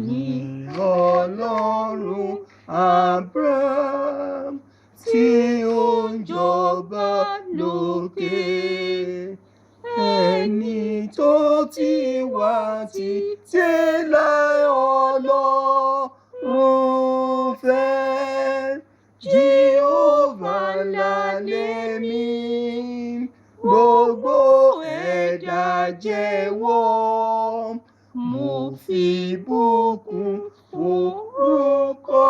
Ní Ọlọ́run Abraham tí ó ń jọba lókè, ẹni tó ti wà títí láé Ọlọ́run fẹ́. Jehovah lálẹ́ mi, gbogbo ẹ̀dá jẹ́wọ́. Mo fi bùkún orúkọ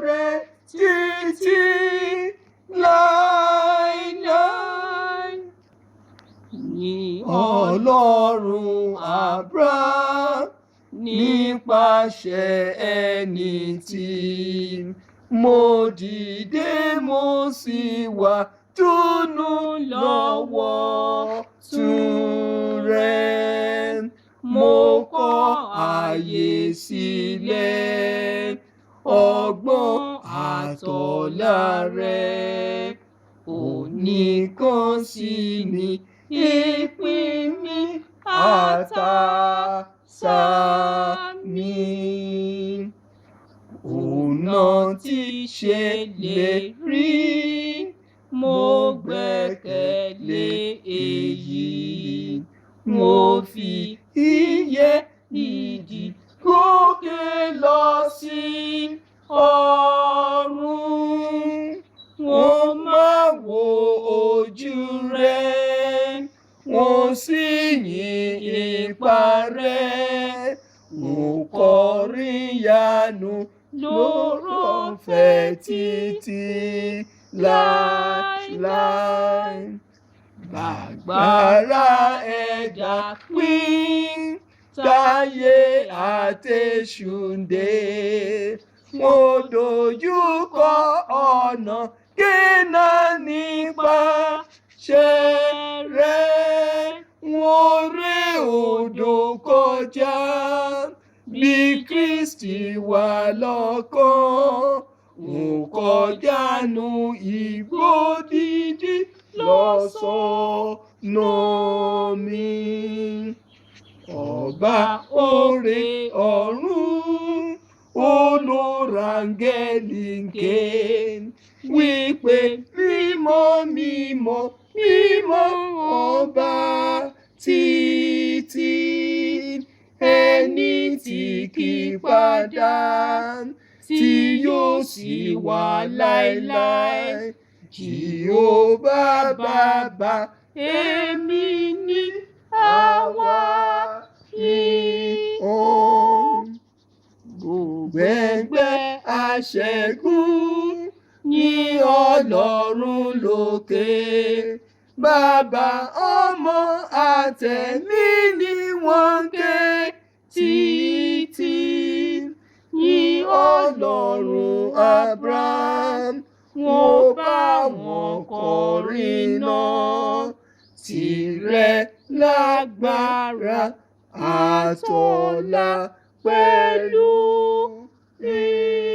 rẹ títí láéláé. Ní Ọlọ́run Abraham nípasẹ̀ ẹni tí mo dìde mo sì wà túnú lọ́wọ́ tún rẹ̀. Mo kọ̀ ààyè sílẹ̀ ọgbọ́n àtọ̀là rẹ̀. Òníkan sì ni ìpín mi àtàsà mi. Ọ̀nà tí ṣèlérí, mo gbẹ́kẹ̀lé èyí. Mo fi ìyẹ́ ìdí gòkè lọ sí ọ̀run. Wọ́n máa wo ojú rẹ̀, wọ́n sì yìn ipa rẹ̀. Mo kọrin ìyanu lóòrọ̀fẹ́ títí láéláé. Bàgbára ẹ̀dá pín táyé àtèṣù dé. Mo dojúkọ ọ̀nà Kénáánì nípasẹ̀ rẹ̀. Wọ́n ré odò kọjá bí Kristi wà lọ́kàn. Mo kọjá nú igbó dídí lọ́sọ̀nà mi. Ọba oore ọ̀run olórangẹ́lì ké wípé mímọ́ mímọ́ mímọ́ ọba títí, ẹni tí kì í padà tí yóò sì wà láéláé. Jehovah bàbá, èmi ni àwa ìhàn. Gbogbo ẹgbẹ́ aṣẹ́gun ní Ọlọ́run lókè. Bàbá, Ọmọ àtẹ̀mí ni wọ́n ké títí. Ní Ọlọ́run Abraham, wọ́n bá wọn kọrin náà. Tìrẹ lágbára àtọlá pẹ̀lú ìyìn.